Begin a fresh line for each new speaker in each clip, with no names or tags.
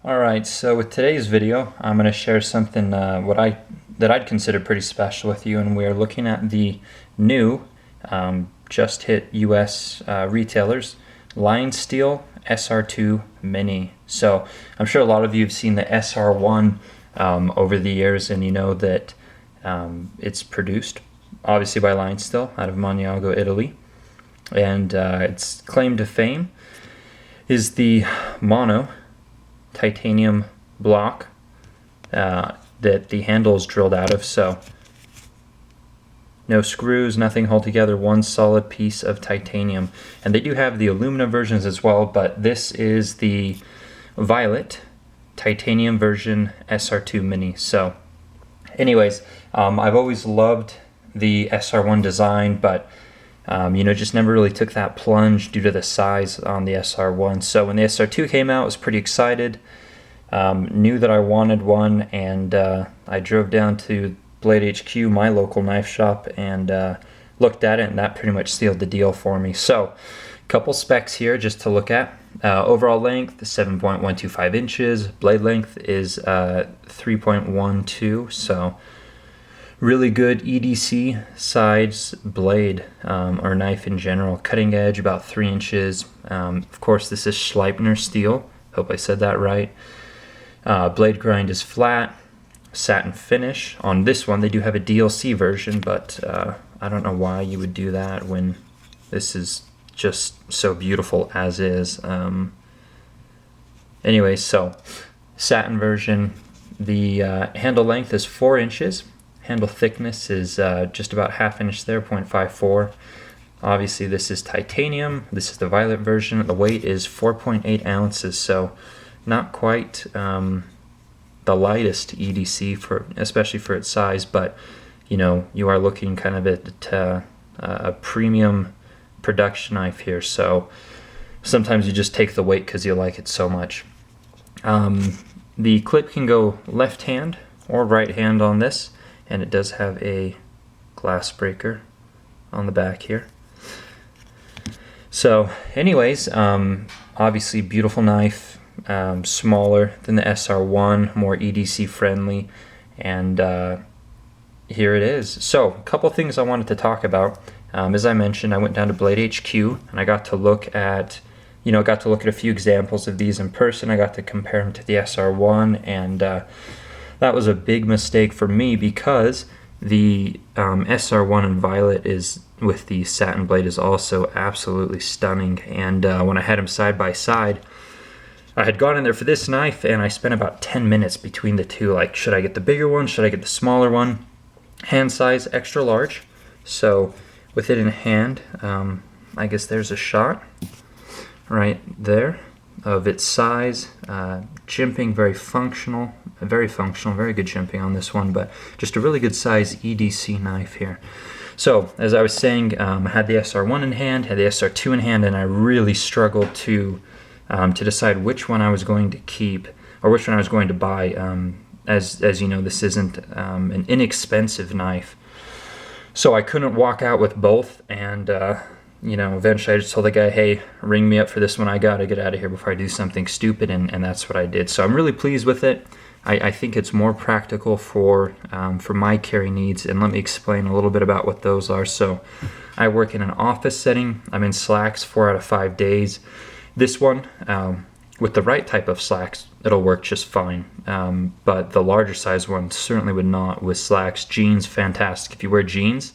Alright, so with today's video, I'm going to share something that I'd consider pretty special with you, and we're looking at the new, just hit US retailers, LionSteel SR2 Mini. So I'm sure a lot of you have seen the SR1 over the years, and you know that it's produced obviously by LionSteel out of Maniago, Italy, and its claim to fame is the mono titanium block that the handle is drilled out of. So no screws, nothing, hold together, one solid piece of titanium. And they do have the aluminum versions as well, but this is the violet titanium version SR2 Mini. So anyways, I've always loved the SR1 design, but just never really took that plunge due to the size on the SR1. So when the SR2 came out, I was pretty excited. Knew that I wanted one, and I drove down to BladeHQ, my local knife shop, and looked at it, and that pretty much sealed the deal for me. So a couple specs here just to look at. Overall length, 7.125 inches. Blade length is 3.12, so really good EDC size blade, or knife in general. Cutting edge about 3 inches. Of course, this is Schleipner steel. Hope I said that right. Blade grind is flat, satin finish. On this one, they do have a DLC version, but I don't know why you would do that when this is just so beautiful as is. Anyway, so satin version. The handle length is 4 inches. Handle thickness is just about ½ inch there, 0.54. Obviously, this is titanium. This is the violet version. The weight is 4.8 ounces, so not quite the lightest EDC, especially for its size, but you are looking kind of at a premium production knife here. So sometimes you just take the weight because you like it so much. The clip can go left hand or right hand on this, and it does have a glass breaker on the back here. So anyways, obviously beautiful knife, smaller than the SR1, more EDC friendly, and here it is. So a couple things I wanted to talk about. As I mentioned, I went down to BladeHQ, and I got to look at a few examples of these in person. I got to compare them to the SR1, and that was a big mistake for me because the SR1 in violet is with the satin blade is also absolutely stunning. And when I had them side by side, I had gone in there for this knife, and I spent about 10 minutes between the two. Like, should I get the bigger one? Should I get the smaller one? Hand size extra large. So with it in hand, I guess there's a shot right there of its size. Jimping, very functional, very good jimping on this one, but just a really good size EDC knife here. So as I was saying, I had the SR1 in hand, had the SR2 in hand, and I really struggled to decide which one I was going to keep or which one I was going to buy. As you know, this isn't an inexpensive knife, so I couldn't walk out with both, and eventually I just told the guy, hey, ring me up for this one. I gotta get out of here before I do something stupid, and that's what I did. So I'm really pleased with it. I think it's more practical for my carry needs, and let me explain a little bit about what those are. So I work in an office setting. I'm in slacks 4 out of 5 days. This one, with the right type of slacks, it'll work just fine. But the larger size one certainly would not with slacks. Jeans, fantastic. If you wear jeans,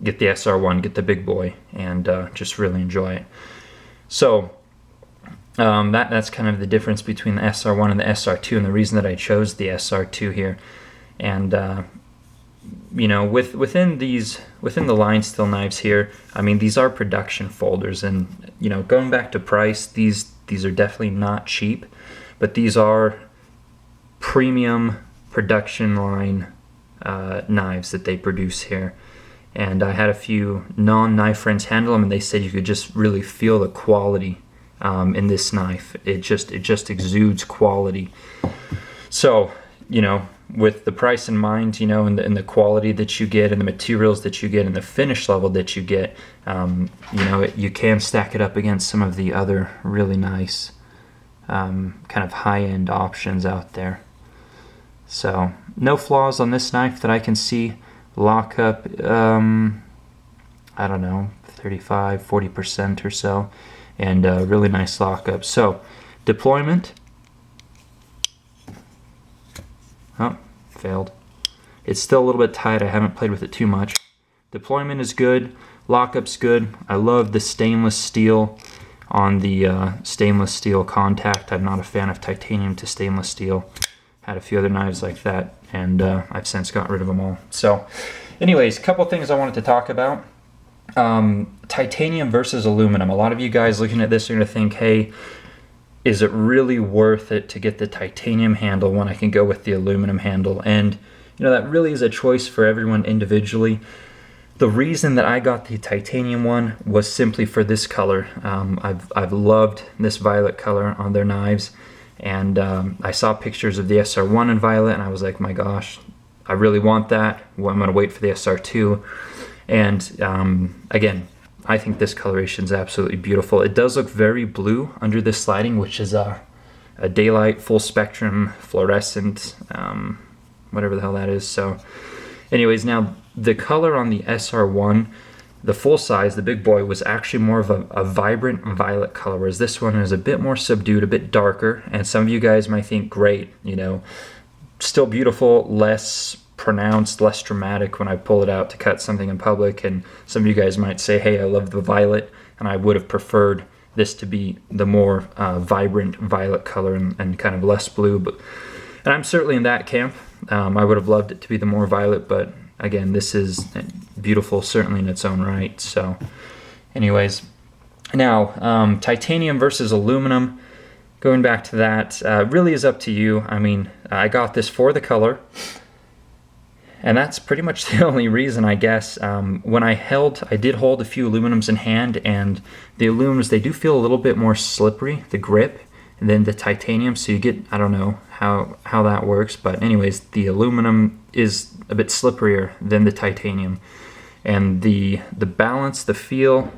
get the SR1, get the big boy, and just really enjoy it. So that's kind of the difference between the SR1 and the SR2, and the reason that I chose the SR2 here. And within the LionSteel knives here, I mean, these are production folders, and going back to price, these are definitely not cheap, but these are premium production line knives that they produce here. And I had a few non-knife friends handle them, and they said you could just really feel the quality in this knife. It just exudes quality. So, with the price in mind, and the quality that you get, and the materials that you get, and the finish level that you get, you can stack it up against some of the other really nice kind of high-end options out there. So no flaws on this knife that I can see. Lockup, I don't know, 35-40% or so, and really nice lockup. So deployment, oh, failed. It's still a little bit tight. I haven't played with it too much. Deployment is good. Lockup's good. I love the stainless steel on the stainless steel contact. I'm not a fan of titanium to stainless steel. Had a few other knives like that, and I've since got rid of them all. So anyways, a couple things I wanted to talk about. Titanium versus aluminum. A lot of you guys looking at this are going to think, hey, is it really worth it to get the titanium handle when I can go with the aluminum handle? And you know, that really is a choice for everyone individually. The reason that I got the titanium one was simply for this color. I've loved this violet color on their knives, and I saw pictures of the SR1 in violet, and I was like, my gosh, I really want that. Well, I'm going to wait for the SR2. And again, I think this coloration is absolutely beautiful. It does look very blue under this sliding, which is a daylight, full spectrum, fluorescent, whatever the hell that is. So anyways, now the color on the SR1, the full size, the big boy, was actually more of a vibrant violet color, whereas this one is a bit more subdued, a bit darker. And some of you guys might think, great, you know, still beautiful, less pronounced, less dramatic when I pull it out to cut something in public. And some of you guys might say, hey, I love the violet, and I would have preferred this to be the more vibrant violet color and kind of less blue. And I'm certainly in that camp. I would have loved it to be the more violet, but again, this is beautiful, certainly in its own right. So anyways, now titanium versus aluminum, going back to that, really is up to you. I mean, I got this for the color, and that's pretty much the only reason, I guess. When I did hold a few aluminums in hand, and the aluminums, they do feel a little bit more slippery, the grip, than the titanium. So you get, I don't know how that works, but anyways, the aluminum is a bit slipperier than the titanium. And the balance, the feel,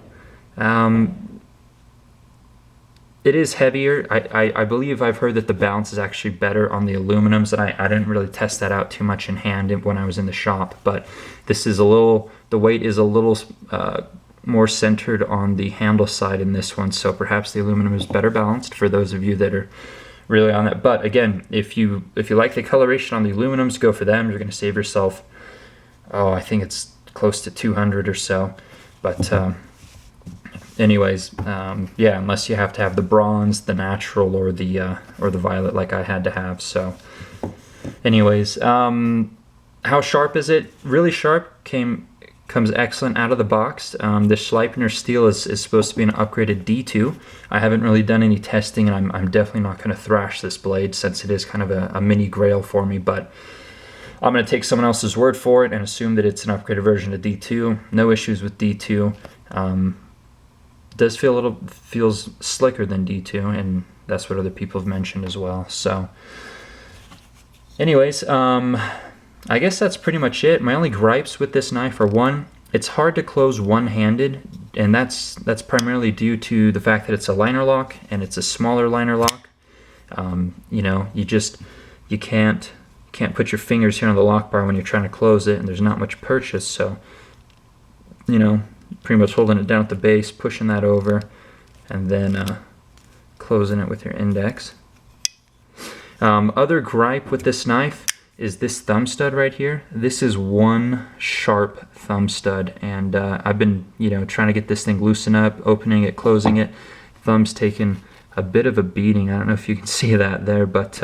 it is heavier. I believe I've heard that the balance is actually better on the aluminums, and I didn't really test that out too much in hand when I was in the shop, but this is the weight is a little more centered on the handle side in this one, so perhaps the aluminum is better balanced for those of you that are really on that. But again, if you like the coloration on the aluminums, go for them. You're going to save yourself, I think it's close to 200 or so. But anyways, yeah, unless you have to have the bronze, the natural, or the violet like I had to have. So anyways, how sharp is it? Really sharp. Comes excellent out of the box. The Schleipner steel is supposed to be an upgraded D2. I haven't really done any testing, and I'm definitely not going to thrash this blade since it is kind of a mini grail for me, but I'm going to take someone else's word for it and assume that it's an upgraded version of D2. No issues with D2. Does feels slicker than D2, and that's what other people have mentioned as well. So anyways, I guess that's pretty much it. My only gripes with this knife are, one, it's hard to close one-handed, and that's primarily due to the fact that it's a liner lock, and it's a smaller liner lock. You know, you can't put your fingers here on the lock bar when you're trying to close it, and there's not much purchase, so, you know, pretty much holding it down at the base, pushing that over, and then closing it with your index. Other gripe with this knife is this thumb stud right here. This is one sharp thumb stud, and I've been, you know, trying to get this thing loosened up, opening it, closing it. Thumb's taken a bit of a beating. I don't know if you can see that there, but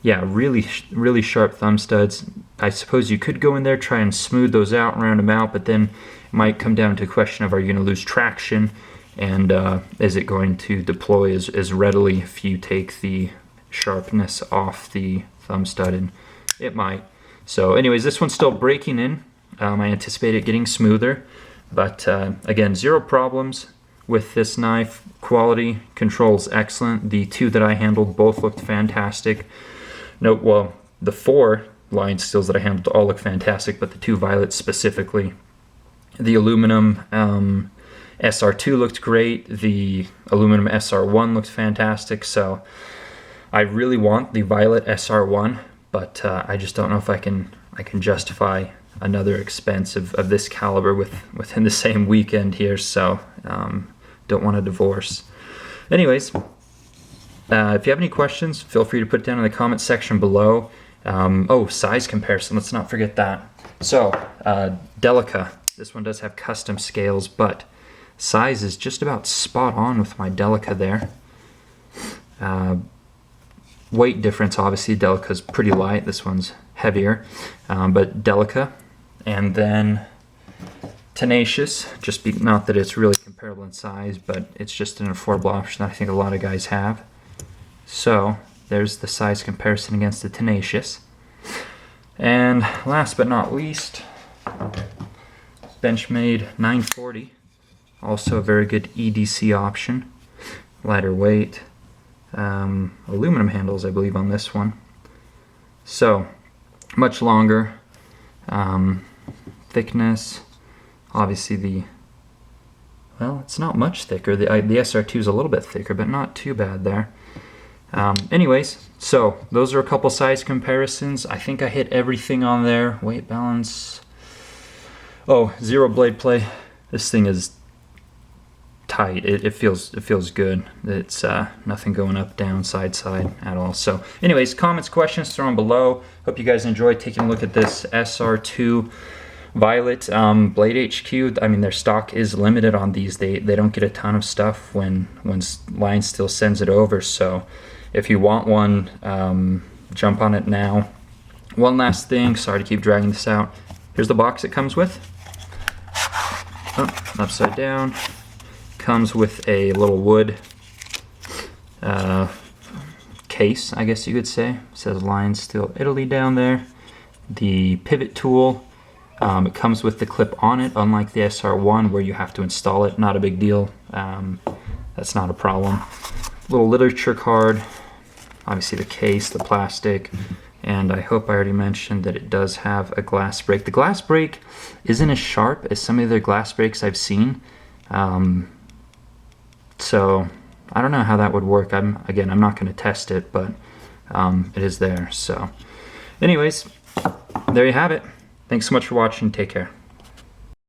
yeah, really sharp thumb studs. I suppose you could go in there, try and smooth those out, round them out, but then it might come down to a question of, are you going to lose traction, and is it going to deploy as readily if you take the sharpness off the thumb stud? And it might. So anyways, this one's still breaking in. I anticipate it getting smoother, but again, zero problems with this knife. Quality control's excellent. The two that I handled both looked fantastic. No, well, the 4 LionSteels that I handled all look fantastic, but the 2 violets specifically. The aluminum SR2 looked great. The aluminum SR1 looked fantastic. So I really want the violet SR1, but I just don't know if I can justify another expense of this caliber within the same weekend here, so don't want a divorce. Anyways, if you have any questions, feel free to put it down in the comment section below. Oh, size comparison, let's not forget that. So, Delica, this one does have custom scales, but size is just about spot on with my Delica there. Weight difference, obviously, Delica's pretty light, this one's heavier, but Delica. And then Tenacious, not that it's really comparable in size, but it's just an affordable option that I think a lot of guys have. So there's the size comparison against the Tenacious. And last but not least, Benchmade 940, also a very good EDC option, lighter weight, aluminum handles I believe on this one. So much longer. Thickness, obviously it's not much thicker. The SR2 is a little bit thicker, but not too bad there. Anyways, so those are a couple size comparisons. I think I hit everything on there. Weight balance. Oh, zero blade play. This thing is tight. It feels good. It's nothing going up, down, side at all. So anyways, comments, questions, throw them below. Hope you guys enjoyed taking a look at this SR2 Violet. BladeHQ, I mean, their stock is limited on these. They don't get a ton of stuff when LionSteel sends it over. So if you want one, jump on it now. One last thing, sorry to keep dragging this out. Here's the box it comes with. Oh, upside down. Comes with a little wood case, I guess you could say. It says LionSteel Italy down there. The pivot tool. It comes with the clip on it, unlike the SR1 where you have to install it. Not a big deal. That's not a problem. Little literature card. Obviously the case, the plastic. And I hope I already mentioned that it does have a glass break. The glass break isn't as sharp as some of the other glass breaks I've seen. So I don't know how that would work. I'm not going to test it, but it is there. So anyways, there you have it. Thanks so much for watching. Take care.